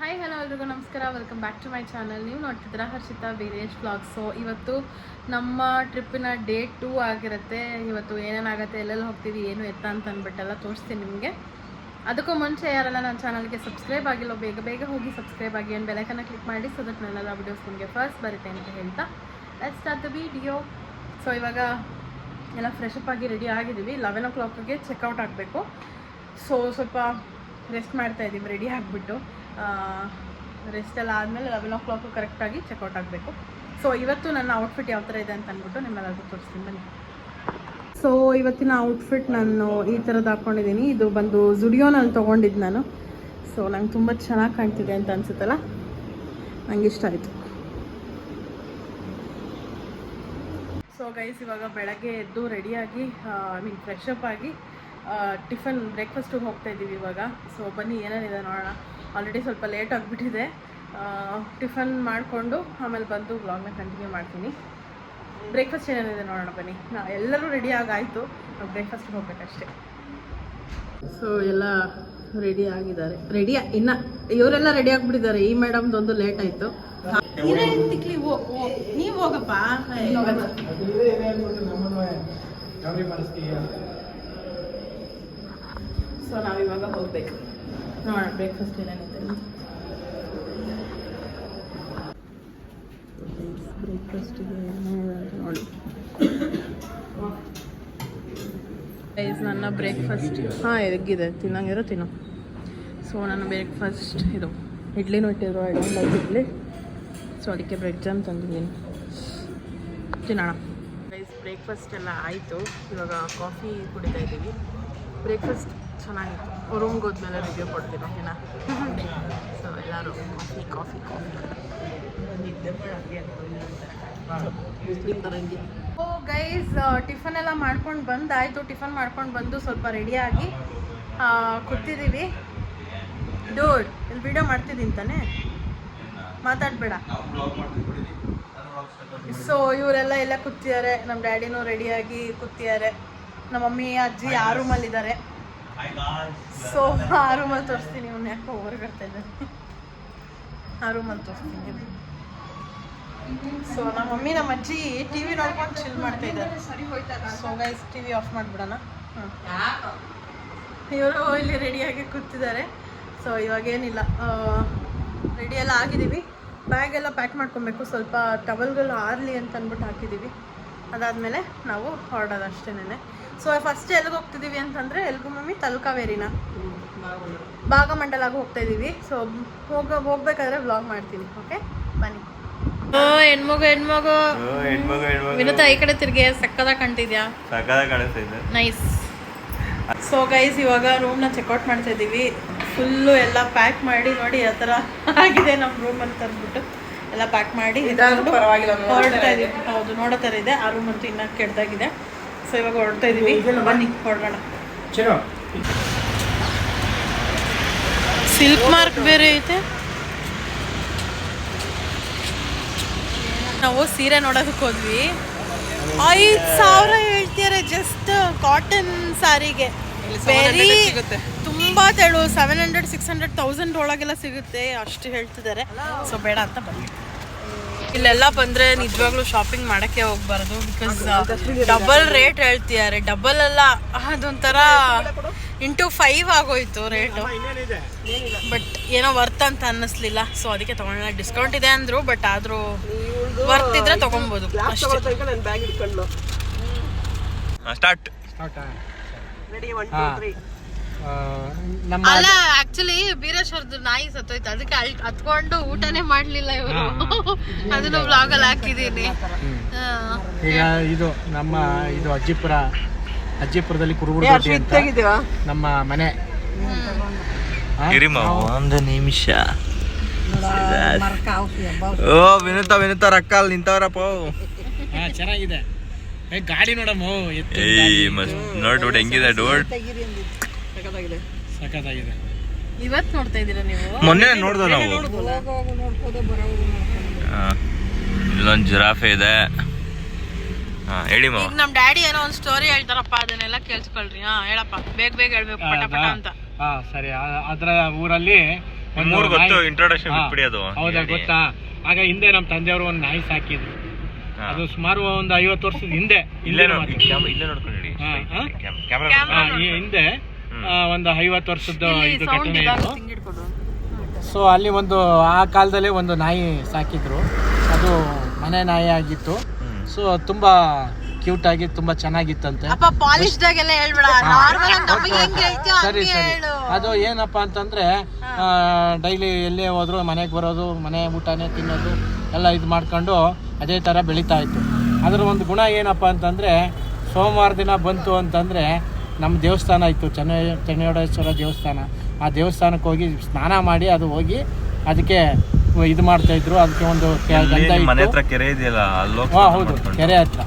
Hi hello ಎಲ್ರಿಗೂ ನಮಸ್ಕಾರ, welcome back to my channel. ನೀವು ನೋಡ್ತಿದ್ದೀರಾ ಹರ್ಷಿತಾ ವೀರೇಶ್ ವ್ಲಾಗ್ಸ್. ಸೊ ಇವತ್ತು ನಮ್ಮ ಟ್ರಿಪ್ಪಿನ ಡೇ 2 ಆಗಿರುತ್ತೆ. ಇವತ್ತು ಏನೇನಾಗುತ್ತೆ, ಎಲ್ಲೆಲ್ಲಿ ಹೋಗ್ತೀವಿ, ಏನು ಎತ್ತ ಅಂತ ಅಂದ್ಬಿಟ್ಟೆಲ್ಲ ತೋರಿಸ್ತೀನಿ ನಿಮಗೆ. ಅದಕ್ಕೂ ಮುಂಚೆ ಯಾರೆಲ್ಲ ನನ್ನ ಚಾನಲ್ಗೆ ಸಬ್ಸ್ಕ್ರೈಬ್ ಆಗಿಲ್ಲ, ಬೇಗ ಹೋಗಿ ಸಬ್ಸ್ಕ್ರೈಬ್ ಆಗಿ ಆ್ಯಂಡ್ ಬೆಲೈಕನ್ನ ಕ್ಲಿಕ್ ಮಾಡಿ, ಸೊ ದಟ್ ನನ್ನೆಲ್ಲ ವೀಡಿಯೋಸ್ ನಿಮಗೆ ಫಸ್ಟ್ ಬರುತ್ತೆ ಅಂತ ಹೇಳ್ತಾ let's start the video. So ಇವಾಗ ಎಲ್ಲ ಫ್ರೆಶಪ್ ಆಗಿ ರೆಡಿ ಆಗಿದ್ದೀವಿ. 11 o'clockಗೆ ಚೆಕ್ಔಟ್ ಆಗಬೇಕು. ಸೊ ಸ್ವಲ್ಪ ರೆಸ್ಟ್ ಮಾಡ್ತಾ ಇದ್ದೀವಿ ರೆಡಿ ಆಗಿಬಿಟ್ಟು. ರೆಸ್ಟ್ ಎಲ್ಲ ಆದಮೇಲೆ 11 o'clock ಕರೆಕ್ಟಾಗಿ ಚೆಕ್ಔಟ್ ಆಗಬೇಕು. ಸೊ ಇವತ್ತು ನನ್ನ ಔಟ್ಫಿಟ್ ಯಾವ ಥರ ಇದೆ ಅಂತ ಅಂದ್ಬಿಟ್ಟು ನಿಮ್ಮೆಲ್ಲರಿಗೂ ತೋರಿಸ್ತೀನಿ ಬನ್ನಿ. ಸೊ ಇವತ್ತಿನ ಔಟ್ಫಿಟ್ ನಾನು ಈ ಥರದ್ದು ಹಾಕ್ಕೊಂಡಿದ್ದೀನಿ. ಇದು ಬಂದು ಜುಡಿಯೋನಲ್ಲಿ ತೊಗೊಂಡಿದ್ದು ನಾನು. ಸೊ ನಂಗೆ ತುಂಬ ಚೆನ್ನಾಗಿ ಕಾಣ್ತಿದೆ ಅಂತ ಅನಿಸುತ್ತಲ್ಲ, ನಂಗೆ ಇಷ್ಟ ಆಯಿತು. ಸೊ ಗೈಸ್, ಇವಾಗ ಬೆಳಗ್ಗೆ ಎದ್ದು ರೆಡಿಯಾಗಿ ಫ್ರೆಶಪ್ ಆಗಿ ಟಿಫನ್ ಬ್ರೇಕ್ಫಾಸ್ಟಿಗೆ ಹೋಗ್ತಾ ಇದ್ದೀವಿ ಇವಾಗ. ಸೊ ಬನ್ನಿ ಏನೇನಿದೆ ನೋಡೋಣ. ಆಲ್ರೆಡಿ ಸ್ವಲ್ಪ ಲೇಟ್ ಆಗಿಬಿಟ್ಟಿದೆ. ಟಿಫನ್ ಮಾಡಿಕೊಂಡು ಆಮೇಲೆ ಬಂದು ವ್ಲಾಗ್ನ ಕಂಟಿನ್ಯೂ ಮಾಡ್ತೀನಿ. ಬ್ರೇಕ್ಫಾಸ್ಟ್ ಏನೇನಿದೆ ನೋಡೋಣ ಬನ್ನಿ. ಎಲ್ಲರೂ ರೆಡಿಯಾಗಾಯಿತು, ನಾವು ಬ್ರೇಕ್ಫಾಸ್ಟಿಗೆ ಹೋಗ್ಬೇಕಷ್ಟೇ. ಸೊ ಎಲ್ಲ ರೆಡಿ ಆಗಿದ್ದಾರೆ. ಇನ್ನು ಇವರೆಲ್ಲ ರೆಡಿ ಆಗಿಬಿಟ್ಟಿದ್ದಾರೆ. ಈ ಮೇಡಮ್ದೊಂದು ಲೇಟ್ ಆಯಿತು. ನೀವು ಹೋಗಪ್ಪ. ಸೊ ನಾವಿವಾಗ ಹೋಗ್ಬೇಕು. ನೋಡೋಣ ಬ್ರೇಕ್ಫಾಸ್ಟ್ ಏನೇನಿದೆ ಅಂತ. ಬ್ರೇಕ್ಫಾಸ್ಟಿಗೆ ನೋಡಿ ಗೈಸ್, ನನ್ನ ಬ್ರೇಕ್ಫಾಸ್ಟ್ ಎಗ್ಗಿದೆ, ತಿನ್ನಂಗಿರೋ ತಿನ್ನು. ಸೊ ನನ್ನ ಬ್ರೇಕ್ಫಾಸ್ಟ್ ಇದು ಇಡ್ಲಿನೂ ಇಟ್ಟಿದ್ರು. I don't like idli, so ಅದಕ್ಕೆ ಬ್ರೆಡ್ ಜಾಮ್ ತಂದಿದ್ದೀನಿ, ತಿನ್ನೋಣ. ಗೈಸ್, ಬ್ರೇಕ್ಫಾಸ್ಟ್ ಎಲ್ಲ ಆಯಿತು. ಇವಾಗ ಕಾಫಿ ಕುಡಿತಾ ಇದ್ದೀವಿ. ಬ್ರೇಕ್ಫಾಸ್ಟ್ ಚೆನ್ನಾಗಿತ್ತು. ರೂಮ್ಗೆ ಹೋದ್ಮೇಲೆ ರಿವ್ಯೂ ಕೊಡ್ತೀನಿ, ಓಕೆನಾ? ಸೊ ಎಲ್ಲರೂ ಕಾಫಿ ಓ ಗೈಸ್, ಟಿಫನ್ ಎಲ್ಲ ಮಾಡ್ಕೊಂಡು ಬಂದಾಯಿತು. ಟಿಫನ್ ಮಾಡ್ಕೊಂಡು ಬಂದು ಸ್ವಲ್ಪ ರೆಡಿಯಾಗಿ ಕೂತಿದ್ದೀವಿ. ಡೋಡ್ ಇಲ್ಲಿ ವಿಡಿಯೋ ಮಾಡ್ತಿದ್ದೀನಿ ತಾನೇ, ಮಾತಾಡಬೇಡ. ಸೊ ಇವರೆಲ್ಲ ಎಲ್ಲ ಕೂತಿದ್ದಾರೆ. ನಮ್ಮ ಡ್ಯಾಡಿನೂ ರೆಡಿಯಾಗಿ ಕೂತಿದ್ದಾರೆ. ನಮ್ಮ ಮಮ್ಮಿ ಅಜ್ಜಿ ಆ ರೂಮಲ್ಲಿದ್ದಾರೆ. ಸೊ ಆ ರೂಮಲ್ಲಿ ತೋರಿಸ್ತೀನಿ. ಇವ್ನು ಯಾಕೋ ಹೊರಗಡ್ತಾ ಇದ್ದಾನೆ. ಆ ರೂಮಲ್ಲಿ ತೋರಿಸ್ತೀನಿ. ಸೊ ನಮ್ಮ ಮಮ್ಮಿ ನಮ್ಮ ಅಜ್ಜಿ ಟಿ ವಿ ನೋಡ್ಕೊಂಡು ಚಿಲ್ ಮಾಡ್ತಾ ಇದ್ದಾರೆ. So guys, TV off ಮಾಡಿಬಿಡೋಣ. ಇವರು ಇಲ್ಲಿ ರೆಡಿಯಾಗಿ ಕೂತಿದ್ದಾರೆ. ಸೊ ಇವಾಗೇನಿಲ್ಲ, ರೆಡಿ ಎಲ್ಲ ಆಗಿದ್ದೀವಿ. ಬ್ಯಾಗ್ ಎಲ್ಲ ಪ್ಯಾಕ್ ಮಾಡ್ಕೊಬೇಕು. ಸ್ವಲ್ಪ ಟವಲ್ಗಳು ಆರಲಿ ಅಂತ ಅಂದ್ಬಿಟ್ಟು ಹಾಕಿದ್ದೀವಿ. ಅದಾದಮೇಲೆ ನಾವು ಹೊರಡೋದು ಅಷ್ಟೇನೆ. ಸೊ ಫಸ್ಟ್ ಎಲ್ಲಿಗೆ ಹೋಗ್ತಿದ್ದೀವಿ ಅಂತಂದರೆ, ಎಲ್ಗೂ ಮಮ್ಮಿ ತಲಕಾವೇರಿನ ಭಾಗಮಂಡಲಾಗ ಹೋಗ್ತಾ ಇದ್ದೀವಿ. ಸೊ ಹೋಗ್ಬೇಕಾದ್ರೆ ವ್ಲಾಗ್ ಮಾಡ್ತೀನಿ, ಓಕೆ? ಬನ್ನಿ. ಹೆಣ್ಮಗು ವಿನುತಾ ಈ ಕಡೆ ತಿರ್ಗಿ ಸಕ್ಕದಾಗ ಕಾಣ್ತಿದ್ಯಾ? ನೈಸ್. ಸೊ ಗೈಸ್, ಇವಾಗ ರೂಮ್ನ ಚೆಕ್ಔಟ್ ಮಾಡ್ತಾ ಇದ್ದೀವಿ. ಫುಲ್ಲು ಎಲ್ಲ ಪ್ಯಾಕ್ ಮಾಡಿ ನೋಡಿ ಯಾವ ಥರ ಆಗಿದೆ ನಮ್ಮ ರೂಮ್ ಅಂತ ಅಂದ್ಬಿಟ್ಟು ಎಲ್ಲ ಪ್ಯಾಕ್ ಮಾಡಿ ಹೊರಡ್ತಾ ಇದ್ದೀವಿ. ಹೌದು, ನೋಡೋ ಥರ ಇದೆ. ಆ ರೂಮ್ ಅಂತೂ ಇನ್ನೂ ಕೆಡ್ದಾಗಿದೆ. ಸೊ ಇವಾಗ ಹೊರಡ್ತಾ ಇದ್ದೀವಿ. ಬನ್ನಿ ಹೊರಡೋಣ. ಸಿಲ್ಕ್ ಮಾರ್ಕ್ ಬೇರೆ ಐತೆ. ನಾವು ಸೀರೆ ನೋಡೋದಕ್ಕೆ ಹೋದ್ವಿ. 5,000 ಹೇಳ್ತಿದ್ದಾರೆ ಜಸ್ಟ್ ಕಾಟನ್ ಸ್ಯಾರಿಗೆ. ವೆರಿ ತುಂಬಾ ತೆಳು. 700, 600, 1000 ಒಳಗೆಲ್ಲ ಸಿಗುತ್ತೆ ಅಷ್ಟು ಹೇಳ್ತಿದ್ದಾರೆ. ಸೊ ಬೇಡ ಅಂತ ಬಂದ್ವಿ. ಇಲ್ಲೆಲ್ಲ ಬಂದರೆ ನಿಜವಾಗ್ಲೂ ಶಾಪಿಂಗ್ ಮಾಡೋಕ್ಕೆ ಹೋಗ್ಬಾರ್ದು. ಬಿಕಾಸ್ ಡಬಲ್ ರೇಟ್ ಹೇಳ್ತಿದ್ದಾರೆ. ಡಬಲ್ ಅಲ್ಲ, ಅದೊಂಥರ ಇಂಟು 5 ಆಗೋಯ್ತು ರೇಟು. ಬಟ್ ಏನೋ ವರ್ತ್ ಅಂತ ಅನ್ನಿಸ್ಲಿಲ್ಲ. ಸೊ ಅದಕ್ಕೆ ತೊಗೊಳ್ಳೋಣ. ಡಿಸ್ಕೌಂಟ್ ಇದೆ ಅಂದರು, ಬಟ್ ಆದರೂ ವರ್ತ್ ಇದ್ರೆ ತೊಗೊಬೋದು ಅಷ್ಟೇ. ಅಲ್ಲ, ಆಕ್ಚುಲಿ ಬೀರೇಶ್ವರದ್ದು ನಾಯಿ ಸತ್ತೋಯ್ತು. ಅದಕ್ಕೆ ಹತ್ಕೊಂಡು ಊಟನೇ ಮಾಡ್ಲಿಲ್ಲ ಇವರು. ಅದನ್ನು ವ್ಲಾಗ್ ಅಲ್ಲಿ ಹಾಕಿದೀನಿ. ಈಗ ಇದು ನಮ್ಮ ಇದು ಅಜ್ಜಿಪುರದಲ್ಲಿ ಕುರುಗುರು ಅಂತ ನಮ್ಮ ಮನೆ. ಒಂದು ನಿಮಿಷ. ಓ ವಿನುತಾ ರೊಕ್ಕ ಅಲ್ಲಿ ನಿಂತವ್ರಪ್ಪ. ಚೆನ್ನಾಗಿದೆ. ಗಾಡಿ ನೋಡಮ್ಮ, ನೋಡ್ ಹೆಂಗಿದೆ. ಡೋಡ್ ಸಖತ್ತಾಗಿದೆ. ಇವತ್ತು ನೋಡ್ತಾ ಇದ್ದೀರಾ ನೀವು? ಮೊನ್ನೆ ನೋಡ್ದ ನಾವು. ಇಲ್ಲೊಂದು ಜಿರಾಫೆ ಇದೆ. ಹೇಳಿ ಮಾವ. ನಮ್ ಡ್ಯಾಡಿ ಏನೋ ಒಂದು ಸ್ಟೋರಿ ಹೇಳ್ತಾರಪ್ಪ, ಅದನ್ನೆಲ್ಲ ಕೇಳಿಸ್ಕೊಳ್ರಿ. ಹೇಳಪ್ಪ, ಬೇಗ ಹೇಳ್ಬೇಕು ಪಟ ಪಟ ಅಂತ. ಸರಿ. ಅದರ ಊರಲ್ಲಿ ಮೂರು ಗೊತ್ತು ಇಂಟ್ರೊಡಕ್ಷನ್ ಬಿಟ್ಬಿಡಿ ಅದು. ಹೌದಾ, ಗೊತ್ತಾ? ಆಗ ಹಿಂದೆ ನಮ್ಮ ತಂದೆಯವರು ಒಂದು ನಾಯಿ ಸಾಕಿದ್ರು. ಅದು ಸುಮಾರು ಒಂದು 50 ವರ್ಷದ ಹಿಂದೆ. ಇಲ್ಲೇ ನೋಡ್ಕೊಳ್ಳಿ ಹಿಂದೆ ಒಂದು 50 ವರ್ಷದ ಇದು ಘಟನೆ ಇದು. ಸೊ ಅಲ್ಲಿ ಒಂದು ಆ ಕಾಲದಲ್ಲೇ ಒಂದು ನಾಯಿ ಸಾಕಿದ್ರು. ಅದು ಮನೆ ನಾಯಿ ಆಗಿತ್ತು. ಸೊ ತುಂಬಾ ಕ್ಯೂಟ್ ಆಗಿ ತುಂಬಾ ಚೆನ್ನಾಗಿತ್ತಂತೆ. ಸರಿ ಸರಿ. ಅದು ಏನಪ್ಪಾ ಅಂತಂದ್ರೆ ಡೈಲಿ ಎಲ್ಲೇ ಹೋದ್ರು ಮನೆಗೆ ಬರೋದು, ಮನೆ ಊಟನೇ ತಿನ್ನೋದು ಎಲ್ಲ ಇದು ಮಾಡ್ಕೊಂಡು ಅದೇ ಥರ ಬೆಳೀತಾ ಇತ್ತು. ಅದರ ಒಂದು ಗುಣ ಏನಪ್ಪ ಅಂತಂದರೆ, ಸೋಮವಾರ ದಿನ ಬಂತು ಅಂತಂದರೆ ನಮ್ಮ ದೇವಸ್ಥಾನ ಇತ್ತು, ಚೆನ್ನಯೋಡೇಶ್ವರ ದೇವಸ್ಥಾನ. ಆ ದೇವಸ್ಥಾನಕ್ಕೆ ಹೋಗಿ ಸ್ನಾನ ಮಾಡಿ ಅದು ಹೋಗಿ ಅದಕ್ಕೆ ಇದು ಮಾಡ್ತಾಯಿದ್ರು. ಅದಕ್ಕೆ ಒಂದು ಗಂಧ ಕೆರೆ ಇದೆಯಲ್ಲ, ಹೌದು, ಕೆರೆ ಹತ್ರ.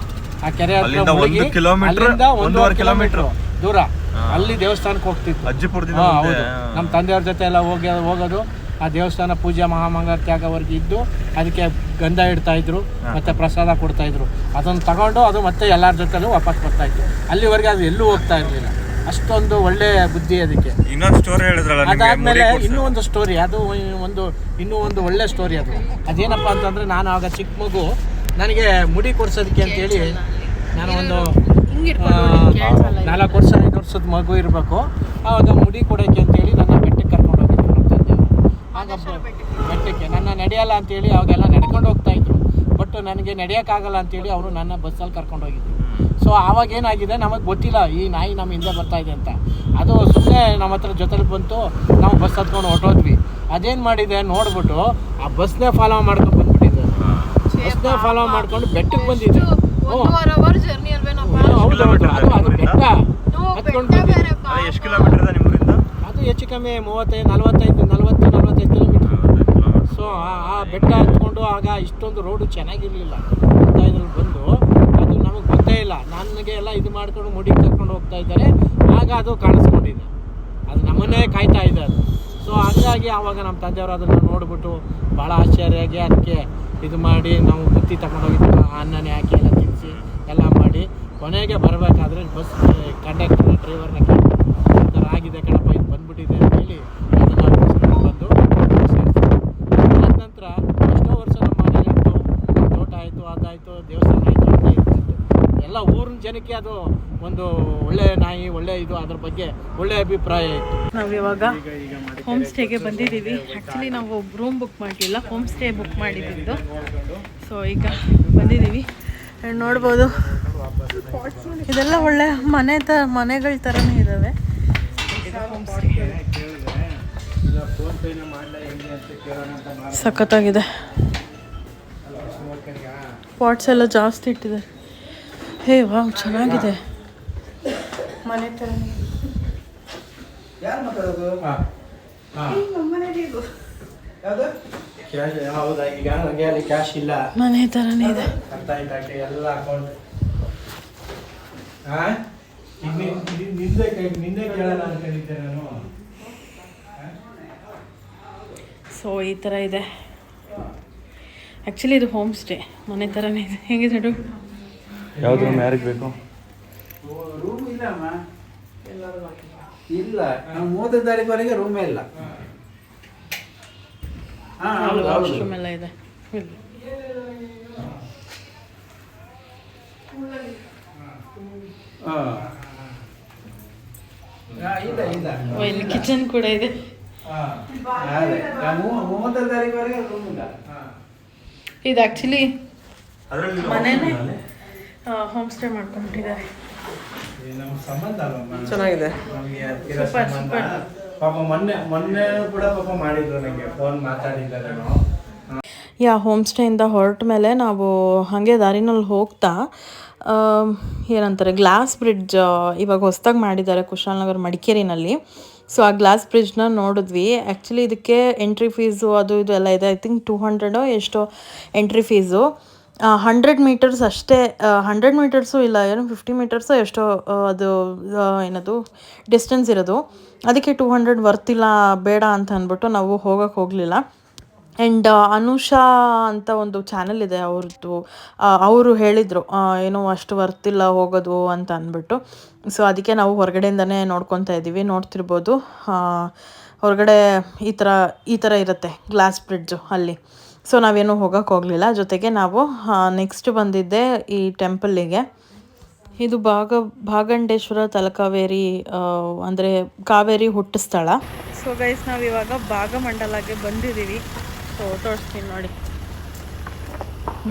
ಆ ಕೆರೆ ಹತ್ರ ಹೋಗಿ 1.5 ಕಿಲೋಮೀಟರ್ ದೂರ ಅಲ್ಲಿ ದೇವಸ್ಥಾನಕ್ಕೆ ಹೋಗ್ತಿತ್ತು. ಅಜ್ಜಿಪುರದಿಂದ. ಹೌದು, ನಮ್ಮ ತಂದೆಯವ್ರ ಜೊತೆ ಎಲ್ಲ ಹೋಗೋದು. ಆ ದೇವಸ್ಥಾನ ಪೂಜೆ ಮಹಾಮಂಗಳ ತ್ಯಾಗವರೆಗೆ ಇದ್ದು ಅದಕ್ಕೆ ಗಂಧ ಇಡ್ತಾ ಇದ್ರು, ಮತ್ತೆ ಪ್ರಸಾದ ಕೊಡ್ತಾ ಇದ್ರು. ಅದನ್ನು ತಗೊಂಡು ಅದು ಮತ್ತೆ ಎಲ್ಲರ ಜೊತೆಲೂ ವಾಪಸ್ ಬರ್ತಾ ಇತ್ತು. ಅಲ್ಲಿವರೆಗೆ ಅದು ಎಲ್ಲೂ ಹೋಗ್ತಾ ಇರಲಿಲ್ಲ. ಅಷ್ಟೊಂದು ಒಳ್ಳೆ ಬುದ್ಧಿ ಅದಕ್ಕೆ. ಇನ್ನೊಂದು ಸ್ಟೋರಿ ಹೇಳಿದ್ರಲ್ಲ, ಅದಾದ್ಮೇಲೆ ಇನ್ನೂ ಒಂದು ಸ್ಟೋರಿ, ಅದು ಇನ್ನೂ ಒಂದು ಒಳ್ಳೆ ಸ್ಟೋರಿ. ಅದೇನಪ್ಪ ಅಂತಂದ್ರೆ, ನಾನು ಆಗ ಚಿಕ್ಕ ಮಗು, ನನಗೆ ಮುಡಿ ಕೊಡ್ಸೋದಕ್ಕೆ ಅಂತೇಳಿ ನಾನು ಒಂದು 4 ವರ್ಷ 5 ವರ್ಷದ ಮಗು ಇರಬೇಕು. ಆವಾಗ ಮುಡಿ ಕೊಡೋಕ್ಕೆ ಅಂತೇಳಿ ನನ್ನ ಬೆಟ್ಟಕ್ಕೆ ಕರ್ಕೊಂಡು ಹೋಗಿದ್ರು ನಮ್ಮ ತಂದೆಯವರು. ಆಗ ಬೆಟ್ಟಕ್ಕೆ ನನ್ನ ನಡೆಯಲ್ಲ ಅಂತೇಳಿ ಅವಾಗೆಲ್ಲ ನಡ್ಕೊಂಡು ಹೋಗ್ತಾ ಇದ್ರು. ಬಟ್ ನನಗೆ ನಡೆಯೋಕ್ಕಾಗಲ್ಲ ಅಂತೇಳಿ ಅವರು ನನ್ನ ಬಸ್ಸಲ್ಲಿ ಕರ್ಕೊಂಡು ಹೋಗಿದ್ರು. ಸೊ ಆವಾಗ ಏನಾಗಿದೆ, ನಮಗೆ ಗೊತ್ತಿಲ್ಲ ಈ ನಾಯಿ ನಮ್ಮ ಹಿಂದೆ ಬರ್ತಾ ಇದೆ ಅಂತ. ಅದು ಸುಮ್ಮನೆ ನಮ್ಮ ಹತ್ರ ಜೊತೆಲಿ ಬಂತು, ನಾವು ಬಸ್ ಹತ್ಕೊಂಡು ಹೊರಟೋದ್ವಿ. ಅದೇನು ಮಾಡಿದೆ ನೋಡ್ಬಿಟ್ಟು ಆ ಬಸ್ನೇ ಫಾಲೋ ಮಾಡ್ಕೊಂಡು ಬಂದ್ಬಿಟ್ಟಿದೆ. ಬಸ್ನೇ ಫಾಲೋ ಮಾಡ್ಕೊಂಡು ಬೆಟ್ಟಕ್ಕೆ ಬಂದಿದೆ. ಎಷ್ಟು ಕಿಲೋಮೀಟರ್ ಇದೆ ನಿಮ್ಮೂರಿಂದ? ಅದು ಹೆಚ್ಚು ಕಮ್ಮಿ 45 ಕಿಲೋಮೀಟರ್. ಸೊ ಆ ಬೆಟ್ಟ ಹತ್ಕೊಂಡು ಆಗ ಇಷ್ಟೊಂದು ರೋಡು ಚೆನ್ನಾಗಿರಲಿಲ್ಲ. ಇದ್ರಲ್ಲಿ ಬಂದು ಅದು ನಮಗೆ ಗೊತ್ತೇ ಇಲ್ಲ. ನನಗೆ ಎಲ್ಲ ಇದು ಮಾಡ್ಕೊಂಡು ಮುಡಿಗೆ ಕರ್ಕೊಂಡು ಹೋಗ್ತಾ ಇದ್ದಾರೆ. ಆಗ ಅದು ಕಾಣಿಸ್ಕೊಂಡಿದೆ, ಅದು ನಮ್ಮನ್ನೇ ಕಾಯ್ತಾ ಇದೆ ಅದು. ಸೊ ಹಂಗಾಗಿ ಆವಾಗ ನಮ್ಮ ತಂದೆಯವರು ಅದನ್ನು ನೋಡಿಬಿಟ್ಟು ಭಾಳ ಆಶ್ಚರ್ಯಾಗಿ ಅದಕ್ಕೆ ಇದು ಮಾಡಿ ನಾವು ಬುತ್ತಿ ತಗೊಂಡೋಗಿದ್ದು, ಅನ್ನನೇ ಹಾಕಿ ಎಲ್ಲ ತಿನ್ನಿಸಿ ಎಲ್ಲ ಮಾಡಿ ಕೊನೆಗೆ ಬರಬೇಕಾದ್ರೆ ಬಸ್ ಕಂಡಕ್ಟರ್ನ ಡ್ರೈವರ್ನ ಕೇಳಿ, ಈ ಥರ ಆಗಿದೆ ಕಣಪ್ಪ, ಇದು ಬಂದ್ಬಿಟ್ಟಿದೆ ಅಂತ ಹೇಳಿ ಅದನ್ನು ಬಿಡಿಸ್ಕೊಂಡು ಬಂದು ಆದ ನಂತರ ಎಷ್ಟೋ ವರ್ಷ ನಮ್ಮ ಮನೇಲಿತ್ತು, ತೋಟ ಆಯಿತು, ಅದಾಯಿತು, ದೇವಸ್ಥಾನ ಆಯಿತು ಅಂತ ಇರ್ತಿತ್ತು. ಎಲ್ಲ ಊರಿನ ಜನಕ್ಕೆ ಅದು ಒಂದು ಒಳ್ಳೆ ನಾಯಿ, ಒಳ್ಳೆ ಇದು, ಅದ್ರ ಬಗ್ಗೆ ಒಳ್ಳೆ ಅಭಿಪ್ರಾಯ ಇತ್ತು. ನಾವಿವಾಗ ಹೋಮ್ ಸ್ಟೇಗೆ ಬಂದಿದ್ದೀವಿ. ಆ್ಯಕ್ಚುಲಿ ನಾವು ರೂಮ್ ಬುಕ್ ಮಾಡಲಿಲ್ಲ, ಹೋಮ್ ಸ್ಟೇ ಬುಕ್ ಮಾಡಿದ್ದು. ಸೊ ಈಗ ಬಂದಿದ್ದೀವಿ, ನೋಡ್ಬೋದು. ಇದೆಲ್ಲ ಒಳ್ಳೆ ಮನೆಗಳ ಥರನೇ ಇದ್ದಾವೆ. ಸಖತ್ತಾಗಿದೆ. ಪಾಟ್ಸ್ ಎಲ್ಲ ಜಾಸ್ತಿ ಇಟ್ಟಿದೆ. ಹೇ ವಾವ್, ಚೆನ್ನಾಗಿದೆ ಮನೆ ಥರನೇ. ಕ್ಯಾಶ್ ಇಲ್ಲ, ಮನೆ ಥರನೇ ಇದೆ. ಎಲ್ಲ ಅಕೌಂಟ್ ಸೊ ಈ ಥರ ಇದೆ. ಆ್ಯಕ್ಚುಲಿ ಇದು ಹೋಮ್ ಸ್ಟೇ, ಮನೆ ಥರನೇ ಇದೆ. ಹೇಗಿದೆ ನೋಡು. ಯಾವ್ದು ರೂಮ್ ಯಾರಿಗೆ ಬೇಕು? ರೂಮ್ ಇಲ್ಲಮ್ಮ, ಇಲ್ಲ. 30 ತಾರೀಕುವರೆಗೆ ರೂಮೇ ಇಲ್ಲ. ವಾಶ್ರೂಮ್ ಎಲ್ಲ ಇದೆ. ಇಲ್ಲಿ ಕಿಚನ್ ಕೂಡ ಇದೆ. 30 ತಾರೀಕುವರೆಗೆ ರೂಮ್ ಇಲ್ಲ. ಇದು ಆ್ಯಕ್ಚುಲಿ ಮನೇನೆ ಹೋಮ್ ಸ್ಟೇ ಮಾಡ್ಕೊಂಡ್ಬಿಟ್ಟಿದ್ದಾರೆ. ನಮ್ಮ ಸಂಬಂಧ ಅಲ್ವಮ್ಮ, ಚೆನ್ನಾಗಿದೆ. ಪಾಪ ಮೊನ್ನೆ ಕೂಡ ಪಾಪ ಮಾಡಿದ್ರು, ನನಗೆ ಫೋನ್ ಮಾತಾಡಿದ್ದಾರೆ. ಹೋಮ್ ಸ್ಟೇಯಿಂದ ಹೊರಟ ಮೇಲೆ ನಾವು ಹಾಗೆ ದಾರಿನಲ್ಲಿ ಹೋಗ್ತಾ ಏನಂತಾರೆ, ಗ್ಲಾಸ್ ಬ್ರಿಡ್ಜ್ ಇವಾಗ ಹೊಸ್ದಾಗಿ ಮಾಡಿದ್ದಾರೆ ಕುಶಾಲನಗರ ಮಡಿಕೇರಿನಲ್ಲಿ. ಸೊ ಆ ಗ್ಲಾಸ್ ಬ್ರಿಡ್ಜ್ನ ನೋಡಿದ್ವಿ. ಆ್ಯಕ್ಚುಲಿ ಇದಕ್ಕೆ ಎಂಟ್ರಿ ಫೀಸು ಅದು ಇದು ಎಲ್ಲ ಇದೆ. ಐ ಥಿಂಕ್ 200 ಎಷ್ಟೋ ಎಂಟ್ರಿ ಫೀಸು. 100 ಮೀಟರ್ಸ್ ಅಷ್ಟೇ, 100 ಮೀಟರ್ಸು ಇಲ್ಲ, 50 ಮೀಟರ್ಸು ಎಷ್ಟೋ ಅದು ಏನದು ಡಿಸ್ಟೆನ್ಸ್ ಇರೋದು. ಅದಕ್ಕೆ 200 ವರ್ತಿಲ್ಲ, ಬೇಡ ಅಂತ ಅಂದ್ಬಿಟ್ಟು ನಾವು ಹೋಗೋಕ್ಕೆ ಹೋಗಲಿಲ್ಲ. ಆ್ಯಂಡ್ ಅನುಷಾ ಅಂತ ಒಂದು ಚಾನಲ್ ಇದೆ ಅವ್ರದ್ದು, ಅವರು ಹೇಳಿದರು ಏನೋ ಅಷ್ಟು ವರ್ತಿಲ್ಲ ಹೋಗೋದು ಅಂತ ಅಂದ್ಬಿಟ್ಟು. ಸೊ ಅದಕ್ಕೆ ನಾವು ಹೊರಗಡೆಯಿಂದನೇ ನೋಡ್ಕೊತಾ ಇದ್ದೀವಿ. ನೋಡ್ತಿರ್ಬೋದು ಹೊರಗಡೆ ಈ ಥರ ಇರುತ್ತೆ ಗ್ಲಾಸ್ ಬ್ರಿಡ್ಜು ಅಲ್ಲಿ. ಸೊ ನಾವೇನು ಹೋಗೋಕ್ಕೆ ಹೋಗಲಿಲ್ಲ. ಜೊತೆಗೆ ನಾವು ನೆಕ್ಸ್ಟ್ ಬಂದಿದ್ದೆ ಈ ಟೆಂಪಲ್ಲಿಗೆ. ಇದು ಭಾಗಂಡೇಶ್ವರ ತಲಕಾವೇರಿ ಅಂದರೆ ಕಾವೇರಿ ಹುಟ್ಟು ಸ್ಥಳ. ಸೊ ಗೈಸ್ ನಾವಿವಾಗ ಭಾಗಮಂಡಲಗೆ ಬಂದಿದ್ದೀವಿ. ಸೊ ತೋರಿಸ್ತೀನಿ ನೋಡಿ,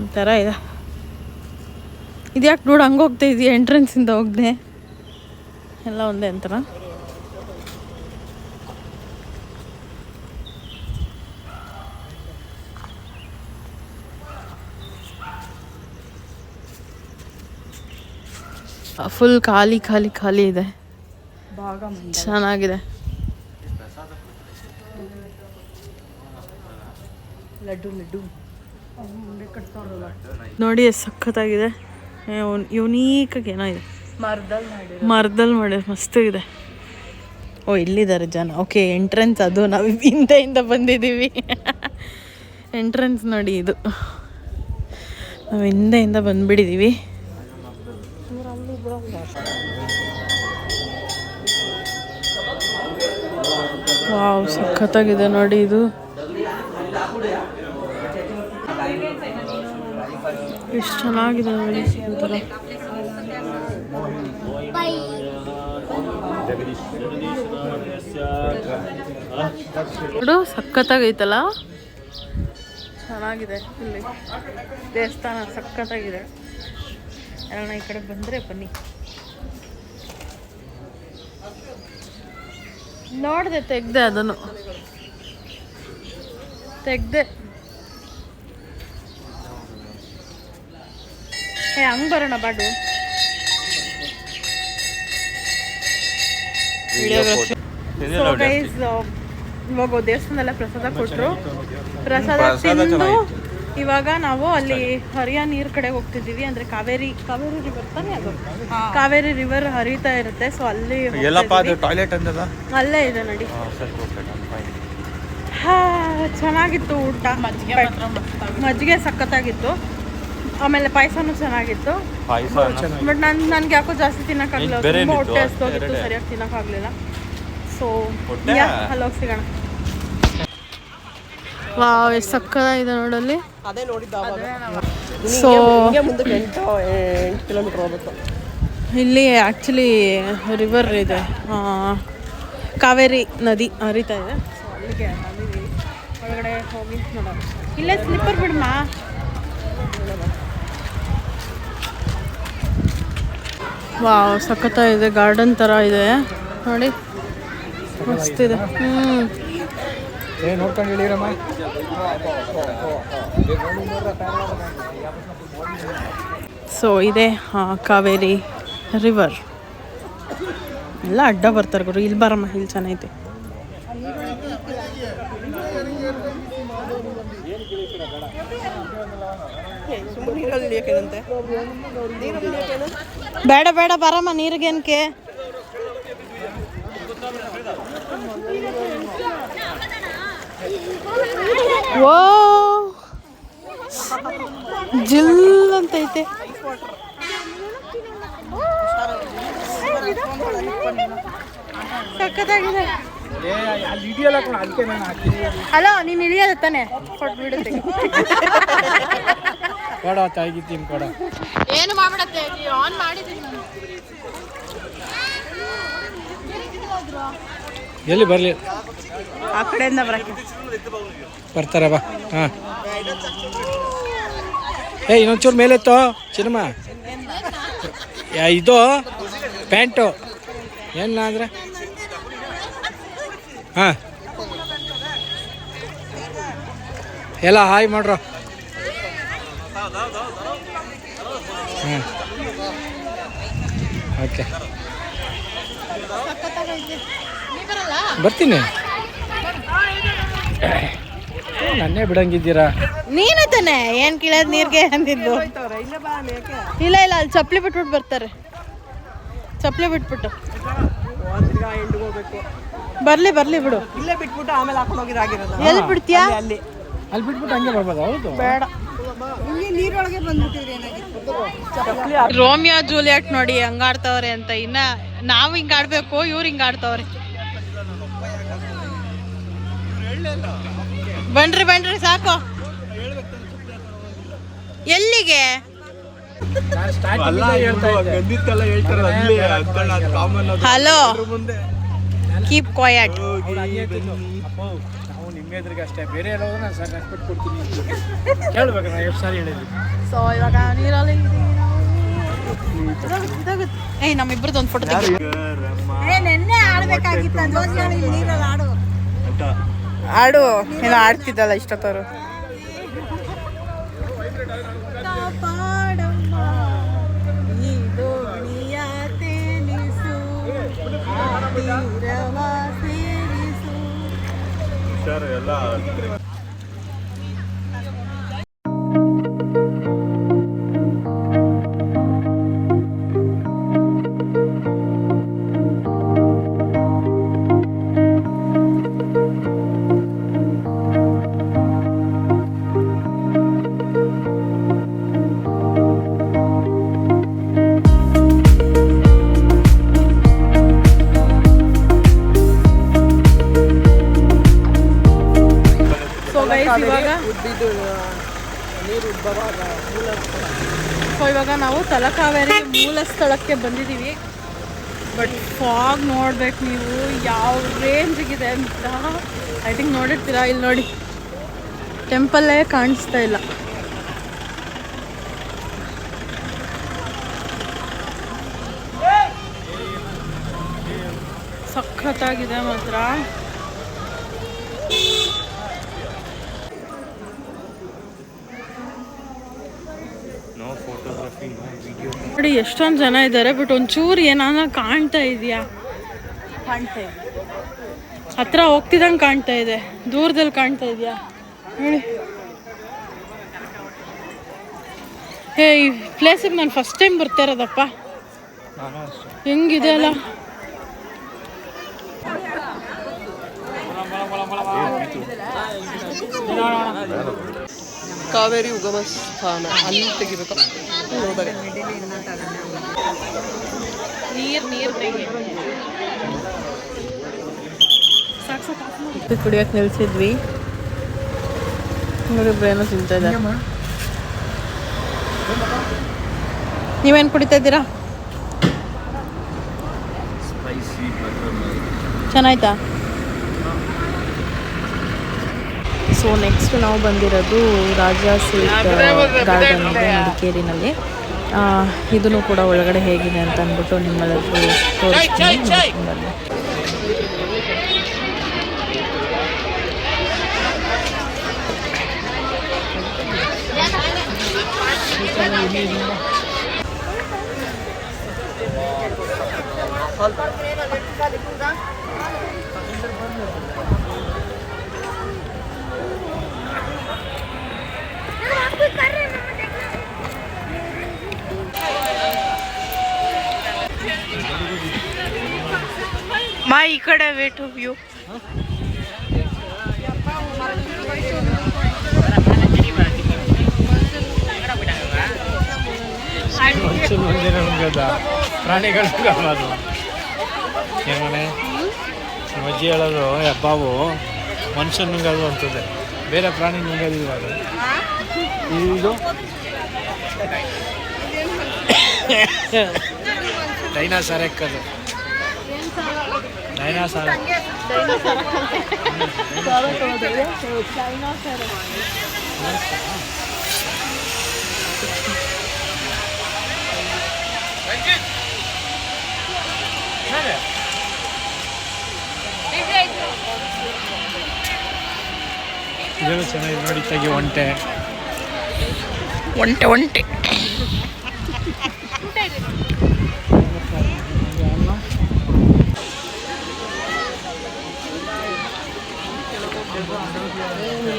ಈ ಥರ ಇದೆ. ಇದ್ಯಾಕೆ ನೋಡಿ ಹಂಗೆ ಹೋಗ್ತಾ ಇದೆಯಾ? ಎಂಟ್ರೆನ್ಸಿಂದ ಹೋಗ್ದೆ ಎಲ್ಲ ಒಂದೇ ಅಂತಾರ. ಫುಲ್ ಖಾಲಿ ಖಾಲಿ ಖಾಲಿ ಇದೆ. ಚೆನ್ನಾಗಿದೆ. ಲಡ್ಡು ನೋಡಿ ಎಷ್ಟು ಸಖತ್ತಾಗಿದೆ. ಯುನೀಕಾಗಿ ಏನೋ ಇದೆ, ಮರದಲ್ಲಿ ಮಾಡಿ ಮಸ್ತ್ ಇದೆ. ಓ ಇಲ್ಲಿದ್ದಾರೆ ಜನ. ಓಕೆ ಎಂಟ್ರೆನ್ಸ್ ಅದು. ನಾವು ಹಿಂದೆಯಿಂದ ಬಂದಿದ್ದೀವಿ. ಎಂಟ್ರೆನ್ಸ್ ನೋಡಿ ಇದು. ನಾವು ಹಿಂದೆಯಿಂದ ಬಂದ್ಬಿಟ್ಟಿದ್ದೀವಿ. ವಾವ್ ಸಖತ್ತಾಗಿದೆ ನೋಡಿ ಇದು. ಎಷ್ಟು ಚೆನ್ನಾಗಿದೆ ನೋಡಿ. ನೋಡು ಸಖತ್ತಾಗೈತಲ್ಲ, ಚೆನ್ನಾಗಿದೆ. ಇಲ್ಲಿ ದೇವಸ್ಥಾನ ಸಖತ್ತಾಗಿದೆ. ಯಾರಣ್ಣ ಈ ಕಡೆ ಬಂದರೆ ಬನ್ನಿ. ನೋಡಿದೆ, ತೆಗ್ದೆ, ಅದನ್ನು ತೆಗ್ದೆ. ಹಂಗೆ ಬರೋಣ ಬಾಡು. ಇವಾಗ ದೇವಸ್ಥಾನದಲ್ಲ ಪ್ರಸಾದ ಕೊಟ್ಟರು. ಪ್ರಸಾದ ತಿಂದು ಇವಾಗ ನಾವು ಅಲ್ಲಿ ಹರಿಯ ನೀರ್ ಕಡೆ ಹೋಗ್ತಿದ್ದೀವಿ. ಅಂದ್ರೆ ಕಾವೇರಿ ರಿವರ್ ತಾನೇ ಅದು. ಕಾವೇರಿ ರಿವರ್ ಹರಿತಾ ಇರುತ್ತೆ. ಸೊ ಅಲ್ಲಿ ಅಲ್ಲೇ ಇದೆ ನೋಡಿ. ಚೆನ್ನಾಗಿತ್ತು ಊಟ. ಮಜ್ಜಿಗೆ ಸಖತ್ತಾಗಿತ್ತು. ಆಮೇಲೆ ಪಾಯಸನೂ ಚೆನ್ನಾಗಿತ್ತು. ಬಟ್ ನನ್ಗೆ ಯಾಕೋ ಜಾಸ್ತಿ ತಿನ್ನಕ್ಕಾಗಲಿಲ್ಲ. ತುಂಬ ಹೊಟ್ಟೆ ಹಸ್ದೋಗಿತ್ತು, ಸರಿಯಾಗಿ ತಿನ್ನಕ್ಕಾಗಲಿಲ್ಲ. ಸೊ ಅಲ್ಲಿ ಹೋಗಿ ಸಿಗೋಣ. ವಾವ್ ಎಷ್ಟು ಸಕ್ಕತ್ತಾಗಿದೆ ನೋಡಲ್ಲಿ. ಸೊ ಇಲ್ಲಿ ಆ್ಯಕ್ಚುಲಿ ರಿವರ್ ಇದೆ, ಕಾವೇರಿ ನದಿ ಹರಿತಾ ಇದೆ. ಸೊ ಅಲ್ಲಿಗೆ ಬಂದಿದ್ದೀವಿ. ಒಳಗಡೆ ಹೋಗಿ ನೋಡೋಣ. ಇಲ್ಲೇ ಸ್ಲಿಪ್ಪರ್ ಬಿಡಮ್ಮ. ವಾವ್ ಸಖತ್ತಾಗಿದೆ. ಗಾರ್ಡನ್ ಥರ ಇದೆ ನೋಡಿ, ಮಸ್ತಿದೆ. ಸೊ ಇದೆ ಕಾವೇರಿ ರಿವರ್. ಎಲ್ಲ ಅಡ್ಡ ಬರ್ತಾರೆ ಗುರು. ಇಲ್ಲಿ ಬರಮ್ಮ, ಇಲ್ಲಿ ಚೆನ್ನಾಗೈತೆ. ಬೇಡ ಬೇಡ ಬರಮ್ಮ, ನೀರಿಗೇನಕ್ಕೆ. ಓ ಜಿಲ್ ಅಂತೈತೆ. ಸಕ್ಕತ್ತಾಗಿದೆ. ಹಲೋ, ನೀನು ಇಳಿಯೋದ ತಾನೆ? ಕೊಟ್ಬಿಡುತ್ತೆ. ಏನು ಮಾಡ್ಬಿಡತ್ತೆ, ಆನ್ ಮಾಡಿದ್ದೀನಿ ನಾನು. ಎಲ್ಲಿ ಬರಲಿ, ಆ ಕಡೆಯಿಂದ ಬರಕ್ಕೆ ಬರ್ತಾರೆ ಬಾ. ಹಾಂ ಇನ್ನೊಂಚೂರು ಮೇಲೆತ್ತೋ ಚಿನ್ನಮ್ಮ. ಇದು ಪ್ಯಾಂಟು ಏನ ಅಂದರೆ ಹಾಂ ಎಲ್ಲ ಹಾಯ್ ಮಾಡ್ರು. ಹಾಂ ಓಕೆ ಬರ್ತೀನಿ. ನನ್ನೇ ಬಿಡಂಗಿದ್ದೀರಾ? ನೀನು ತಾನೆ ಏನು ಕೇಳೋದು ನೀರಿಗೆ ಅಂದಿದ್ದು. ಇಲ್ಲ ಇಲ್ಲ, ಅಲ್ಲಿ ಚಪ್ಪಲಿ ಬಿಟ್ಬಿಟ್ಟು ಬರ್ತಾರೆ. ಚಪ್ಪಲಿ ಬಿಟ್ಬಿಟ್ಟು ಬರ್ಲಿ ಬರ್ಲಿ ಬಿಡು. ಇಲ್ಲೇ ಬಿಟ್ಬಿಟ್ಟು ಆಮೇಲೆ ಹಾಕೊಂಡು ಹೋಗಿರಾಗಿರೋದು. ಎಲ್ಲಿ ಬಿಡ್ತೀಯಾ? ಅಲ್ಲಿ ಬಿಟ್ಬಿಟ್ಟು ಹಂಗೆ ಬರ್ಬೋದು. ಹೌದು, ಬೇಡ. ನೀರೊಳಗೆ ಬಂದ್ಬಿಟ್ಟಿದ್ರೆ ಏನಾಗಿತ್ತು? ರೋಮಿಯೋ ಜೂಲಿಯಟ್ ನೋಡಿ ಹಂಗಾಡ್ತವ್ರೆ ಅಂತ. ಇನ್ನ ನಾವು ಹಿಂಗಾಡ್ಬೇಕು, ಇವ್ರು ಹಿಂಗಾಡ್ತವ್ರೆ. ಬನ್ರಿ ಬನ್ರಿ ಸಾಕು. ಎಲ್ಲಿಗೆ? Hello, keep quiet. ನಾವು ನಿಮ್ಮ ಎದುರಿಗೆ ಅಷ್ಟೇ, ಬೇರೆ ಎಲ್ಲ ನಾನು ಸರ್ ರೆಸ್ಪೆಕ್ಟ್ ಕೊಡ್ತೀನಿ. ಕೇಳ್ಬೇಕು, ನಾನು ಎಷ್ಟು ಸಾರಿ ಹೇಳಿದ್ವಿ. ಸೊ ಇವಾಗ ನೀರಲ್ಲಿ ನಮ್ಮಿಬ್ರದ್ದು ಒಂದು ಫೋಟೋ ತೆಗಿ. ನೆನ್ನೆ ಆಡ್ಬೇಕಾಗಿತ್ತು ನೀರಲ್ಲಿ ಆಡು. ಆಡು, ಏನೋ ಆಡ್ತಿದ್ದಲ್ಲ ಇಷ್ಟೊತ್ತವರು. ಇವಾಗ ನಾವು ತಲಕಾವೇರಿ ಮೂಲ ಸ್ಥಳಕ್ಕೆ ಬಂದಿದ್ದೀವಿ. ಬಟ್ ಫಾಗ್ ನೋಡ್ಬೇಕು ನೀವು ಯಾವ ರೇಂಜಿಗಿದೆ ಅಂತ. ಐ ಥಿಂಕ್ ನೋಡಿರ್ತೀರಾ, ಇಲ್ಲಿ ನೋಡಿ ಟೆಂಪಲ್ಲೇ ಕಾಣಿಸ್ತಾ ಇಲ್ಲ. ಸಖತ್ತಾಗಿದೆ ಮಾತ್ರ. ನೋಡಿ ಎಷ್ಟೊಂದು ಜನ ಇದ್ದಾರೆ. ಬಟ್ ಒಂಚೂರು ಏನಾನ ಕಾಣ್ತಾ ಇದೆಯಾ? ಕಾಣ್ತಾ ಇದೆ, ಹತ್ರ ಹೋಗ್ತಿದಂಗೆ ಕಾಣ್ತಾ ಇದೆ, ದೂರದಲ್ಲಿ ಕಾಣ್ತಾ ಇದೆಯಾ ನೋಡಿ. ಈ ಪ್ಲೇಸಿಗೆ ನಾನು ಫಸ್ಟ್ ಟೈಮ್ ಬರ್ತಾ ಇರೋದಪ್ಪ. ಹೆಂಗಿದೆ ಅಲ್ಲ. ಕಾವೇರಿ ಉಗಮ ಸ್ಥಾನ ಅಲ್ಲಿ ತೆಗಿಬೇಕು. ಕುಡಿಯೋಕೆ ನಿಲ್ಸಿದ್ವಿ. ಏನೋ ತಿಂತಾ ಇದ್ದಾರೆ. ನೀವೇನು ಕುಡಿತಾ ಇದ್ದೀರಾ? ಚೆನ್ನಾಯ್ತಾ? ಸೊ ನೆಕ್ಸ್ಟ್ ನಾವು ಬಂದಿರೋದು ರಾಜಾ ಸಿಲ್ಕ್ ಗಾರ್ಡನ್ ಇದೆ ಮಡಿಕೇರಿನಲ್ಲಿ. ಇದನ್ನು ಕೂಡ ಒಳಗಡೆ ಹೇಗಿದೆ ಅಂತ ಅಂದ್ಬಿಟ್ಟು ನಿಮ್ಮೆಲ್ಲರಿಗೂ ತೋರಿಸ್ತೀನಿ. ಮಾ ಈ ಕಡೆ ವೇಟ್ ವ್ಯೂ. ಪ್ರಾಣಿಗಳು ಅದು ಏನೇ ಅಜ್ಜಿ ಹೇಳೋದು, ಹಬ್ಬವು ಮನುಷ್ಯನ ನುಂಗದು ಅಂತದೆ, ಬೇರೆ ಪ್ರಾಣಿ ನುಂಗೋದಿಲ್ಲ ಅದು. ಇದು ಡೈನಾಸಾರ್ ಎಕ್ಕದು, ಡೈನಾಸಾರ್. ಇದೆಲ್ಲ ಚೆನ್ನಾಗಿ ನೋಡಿ. ತೆಗಿ ಒಂಟೆ ಒಂಟೆ ಒಂಟೆ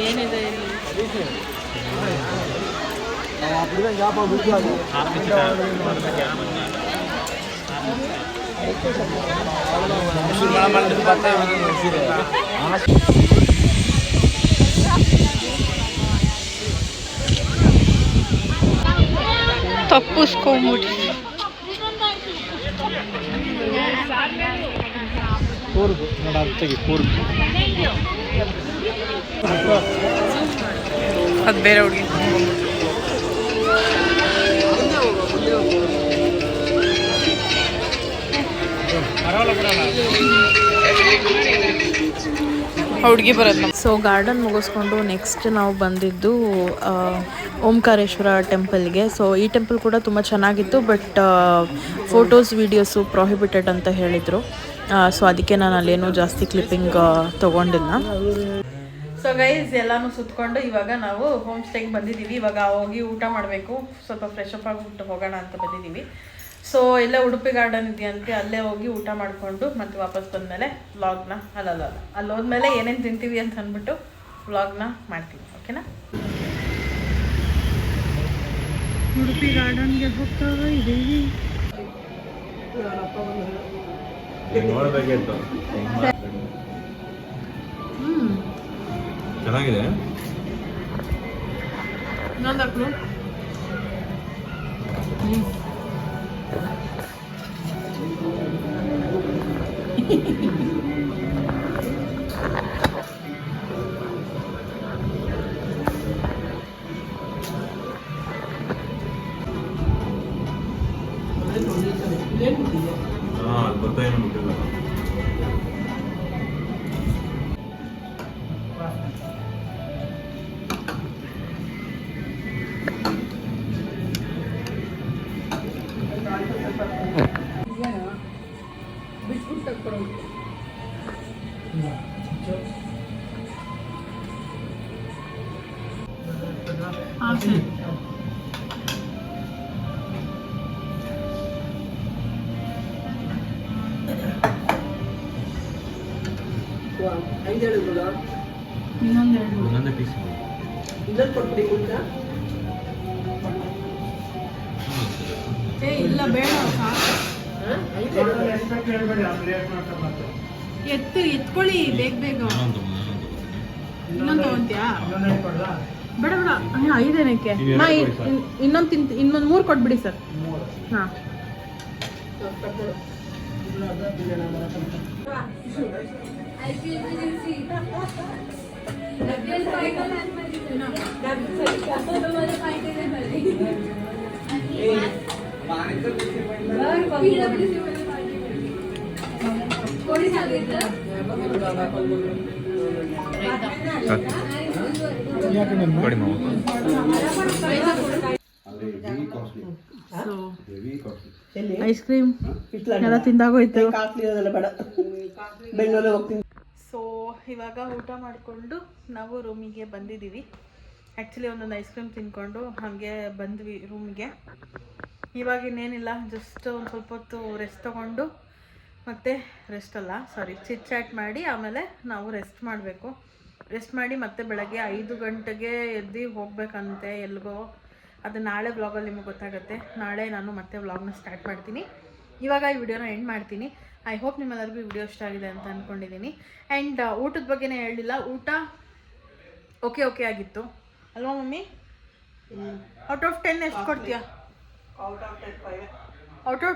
ಏನಿದೆ ತಪ್ಪಿಸ್ಕೊಂಬಿಟ್ಟು ಕೂರ್ಗು ನೋಡ, ತೆಗಿ ಕೂರ್ಗು. ಅದು ಬೇರೆ ಹುಡುಗಿ. ಹುಡುಗಿ ಬರೋದು. ಸೊ ಗಾರ್ಡನ್ ಮುಗಿಸ್ಕೊಂಡು ನೆಕ್ಸ್ಟ್ ನಾವು ಬಂದಿದ್ದು ಓಂಕಾರೇಶ್ವರ ಟೆಂಪಲ್ಗೆ. ಸೊ ಈ ಟೆಂಪಲ್ ಕೂಡ ತುಂಬ ಚೆನ್ನಾಗಿತ್ತು, ಬಟ್ ಫೋಟೋಸ್ ವೀಡಿಯೋಸು ಪ್ರೊಹಿಬಿಟೆಡ್ ಅಂತ ಹೇಳಿದರು. ಸೊ ಅದಕ್ಕೆ ನಾನು ಅಲ್ಲೇನೂ ಜಾಸ್ತಿ ಕ್ಲಿಪ್ಪಿಂಗ್ ತೊಗೊಂಡಿಲ್ಲ. ಸೊ ಗೈಸ್ ಎಲ್ಲನೂ ಸುತ್ಕೊಂಡು ಇವಾಗ ನಾವು ಹೋಮ್ ಸ್ಟೇಗೆ ಬಂದಿದ್ದೀವಿ. ಇವಾಗ ಹೋಗಿ ಊಟ ಮಾಡಬೇಕು, ಸ್ವಲ್ಪ ಫ್ರೆಶ್ ಅಪ್ ಆಗಿಬಿಟ್ಟು ಹೋಗೋಣ ಅಂತ ಬಂದಿದ್ದೀವಿ. ಸೊ ಎಲ್ಲ ಉಡುಪಿ ಗಾರ್ಡನ್ ಇದೆಯಂತೆ, ಅಲ್ಲೇ ಹೋಗಿ ಊಟ ಮಾಡಿಕೊಂಡು ಮತ್ತೆ ವಾಪಸ್ ಬಂದಮೇಲೆ ವ್ಲಾಗ್ನ ಅಲ್ಲಿ ಹೋದ್ಮೇಲೆ ಏನೇನು ತಿಂತೀವಿ ಅಂತ ಅಂದ್ಬಿಟ್ಟು ವ್ಲಾಗ್ನ ಮಾಡ್ತೀವಿ. ಓಕೆನಾ? ಉಡುಪಿ ಗಾರ್ಡನ್ಗೆ ಹೋಗ್ತಾ ಇದ್ದೀವಿ. ಚೆನ್ನಾಗಿದೆ. ಇನ್ನೊಂದು ಗೊತ್ತಾಯ್ತು ಬಿಟ್ಟಿಲ್ಲ. ಇನ್ನೊಂದೇ ಪೀಸ್ ಇಲ್ಲ ಬೇಡ, ಎತ್ಕೊಳ್ಳಿ ಬೇಗ ಬೇಗ. ಇನ್ನೊಂದು ತಗೊಂತೀಯಾ? ಬೇಡ ಬೇಡ, 5 ಏನಕ್ಕೆ? ಇನ್ನೊಂದು 3 ಕೊಟ್ಬಿಡಿ ಸರ್. ಹಾಂ ಐಸ್ ಕ್ರೀಮ್ ಎಲ್ಲ ತಿಂದಾಗೋಯ್ತು. ಸೊ ಇವಾಗ ಊಟ ಮಾಡಿಕೊಂಡು ನಾವು ರೂಮಿಗೆ ಬಂದಿದ್ದೀವಿ. ಆ್ಯಕ್ಚುಲಿ ಒಂದೊಂದು ಐಸ್ ಕ್ರೀಮ್ ತಿನ್ಕೊಂಡು ಹಾಗೆ ಬಂದ್ವಿ ರೂಮಿಗೆ. ಇವಾಗ ಇನ್ನೇನಿಲ್ಲ, ಜಸ್ಟ್ ಒಂದು ಸ್ವಲ್ಪ ಹೊತ್ತು ರೆಸ್ಟ್ ತೊಗೊಂಡು ಮತ್ತು ಚಿಟ್ ಚಾಟ್ ಮಾಡಿ ಆಮೇಲೆ ನಾವು ರೆಸ್ಟ್ ಮಾಡಬೇಕು. ರೆಸ್ಟ್ ಮಾಡಿ ಮತ್ತೆ ಬೆಳಗ್ಗೆ 5 ಗಂಟೆಗೆ ಎದ್ದು ಹೋಗ್ಬೇಕಂತೆ ಎಲ್ಗೋ. ಅದು ನಾಳೆ ವ್ಲಾಗಲ್ಲಿ ನಿಮಗೆ ಗೊತ್ತಾಗುತ್ತೆ. ನಾಳೆ ನಾನು ಮತ್ತೆ ವ್ಲಾಗ್ನ ಸ್ಟಾರ್ಟ್ ಮಾಡ್ತೀನಿ. ಇವಾಗ ಈ ವಿಡಿಯೋನ ಎಂಡ್ ಮಾಡ್ತೀನಿ. ಐ ಹೋಪ್ ನಿಮ್ಮೆಲ್ಲರಿಗೂ ಈ ವಿಡಿಯೋ ಇಷ್ಟ ಆಗಿದೆ ಅಂತ ಅಂದ್ಕೊಂಡಿದ್ದೀನಿ. ಆ್ಯಂಡ್ ಊಟದ ಬಗ್ಗೆನೇ ಹೇಳಿಲ್ಲ. ಊಟ ಓಕೆ ಆಗಿತ್ತು ಅಲ್ವಾ ಮಮ್ಮಿ? ಔಟ್ ಆಫ್ 10 ಎಷ್ಟು ಕೊಡ್ತೀಯಾ? Out of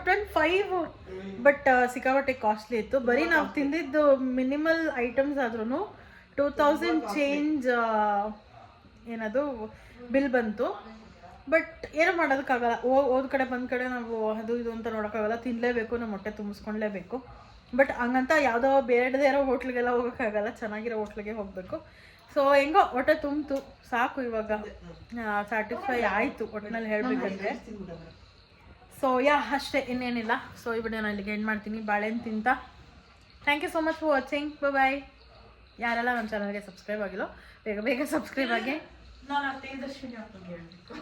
10 5. ಬಟ್ ಸಿಕ್ಕಾಪಟ್ಟೆ ಕಾಸ್ಟ್ಲಿ ಇತ್ತು. ಬರೀ ನಾವು ತಿಂದಿದ್ದು ಮಿನಿಮಲ್ ಐಟಮ್ಸ್ ಆದ್ರೂ 2000 ಚೇಂಜ್ ಏನದು ಬಿಲ್ ಬಂತು. ಬಟ್ ಏನೂ ಮಾಡೋದಕ್ಕಾಗಲ್ಲ. ಹೋದ ಕಡೆ ಬಂದ ಕಡೆ ನಾವು ಅದು ಇದು ಅಂತ ನೋಡೋಕ್ಕಾಗಲ್ಲ. ತಿನ್ನಲೇಬೇಕು, ನಮ್ಮ ಹೊಟ್ಟೆ ತುಂಬಿಸ್ಕೊಳ್ಲೇಬೇಕು. ಬಟ್ ಹಂಗಂತ ಯಾವುದೋ ಬೇಡದೇ ಇರೋ ಹೋಟ್ಲಿಗೆಲ್ಲ ಹೋಗೋಕ್ಕಾಗಲ್ಲ, ಚೆನ್ನಾಗಿರೋ ಹೋಟ್ಲಿಗೆ ಹೋಗಬೇಕು. ಸೊ ಹೆಂಗೋ ಹೊಟ್ಟೆ ತುಂಬಿತು, ಸಾಕು. ಇವಾಗ ಸ್ಯಾಟಿಸ್ಫೈ ಆಯಿತು ಒಟ್ಟಿನಲ್ಲಿ ಹೇಳಬೇಕಂದ್ರೆ. ಸೊ ಅಷ್ಟೇ, ಇನ್ನೇನಿಲ್ಲ. ಸೊ ಈ ವಿಡಿಯೋನ ಇಲ್ಲಿಗೆ ಎಂಡ್ ಮಾಡ್ತೀನಿ. ಬಾಳೆಹಣ್ಣು ತಿಂತ thank you so much for watching. Bye. ಯಾರೆಲ್ಲ ನನ್ನ ಚಾನಲ್ಗೆ ಸಬ್ಸ್ಕ್ರೈಬ್ ಆಗಿಲ್ಲ ಬೇಗ ಸಬ್ಸ್ಕ್ರೈಬ್ ಆಗಿ. ತೇಜಸ್ವಿನಿ ಅವ್ರ ಬಗ್ಗೆ ಹೇಳ್ಬೇಕು.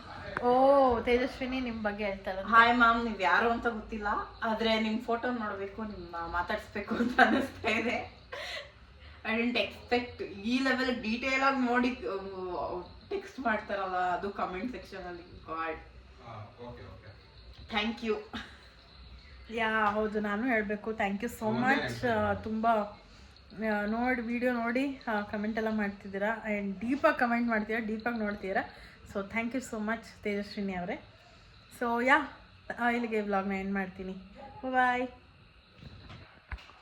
ತೇಜಸ್ವಿನಿ ನಿಮ್ಮ ಬಗ್ಗೆ ಹೇಳ್ತಾರೆ. ಹಾಯ್ ಮ್ಯಾಮ್, ನೀವು ಯಾರು ಅಂತ ಗೊತ್ತಿಲ್ಲ, ಆದರೆ ನಿಮ್ಮ ಫೋಟೋ ನೋಡಬೇಕು, ನಿಮ್ಮ ಮಾತಾಡಿಸ್ಬೇಕು ಅಂತ ಅನ್ನಿಸ್ತಾ ಇದೆ. ಐ ಡಿಂಟ್ ಎಕ್ಸ್ಪೆಕ್ಟ್ ಈ ಲೆವೆಲ್ ಡೀಟೇಲ್ ಆಗಿ ನೋಡಿ ಟೆಕ್ಸ್ಟ್ ಮಾಡ್ತಾರಲ್ಲ, ಅದು ಕಮೆಂಟ್ ಸೆಕ್ಷನಲ್ಲಿ. God, thank you. ಹೌದು, ನಾನು ಹೇಳಬೇಕು. Thank you so much. ತುಂಬ ವಿಡಿಯೋ ನೋಡಿ ಕಮೆಂಟ್ ಎಲ್ಲ ಮಾಡ್ತಿದ್ದೀರಾ. ಆ್ಯಂಡ್ ಡೀಪಾಗಿ ಕಮೆಂಟ್ ಮಾಡ್ತೀರಾ, ಡೀಪಾಗಿ ನೋಡ್ತೀರಾ. So thank you so much Tejaswini ಅವರೇ. ಸೊ ಇಲ್ಲಿಗೆ ವ್ಲಾಗ್ನ ಎಂಡ್ ಮಾಡ್ತೀನಿ. ಬಾಯ್.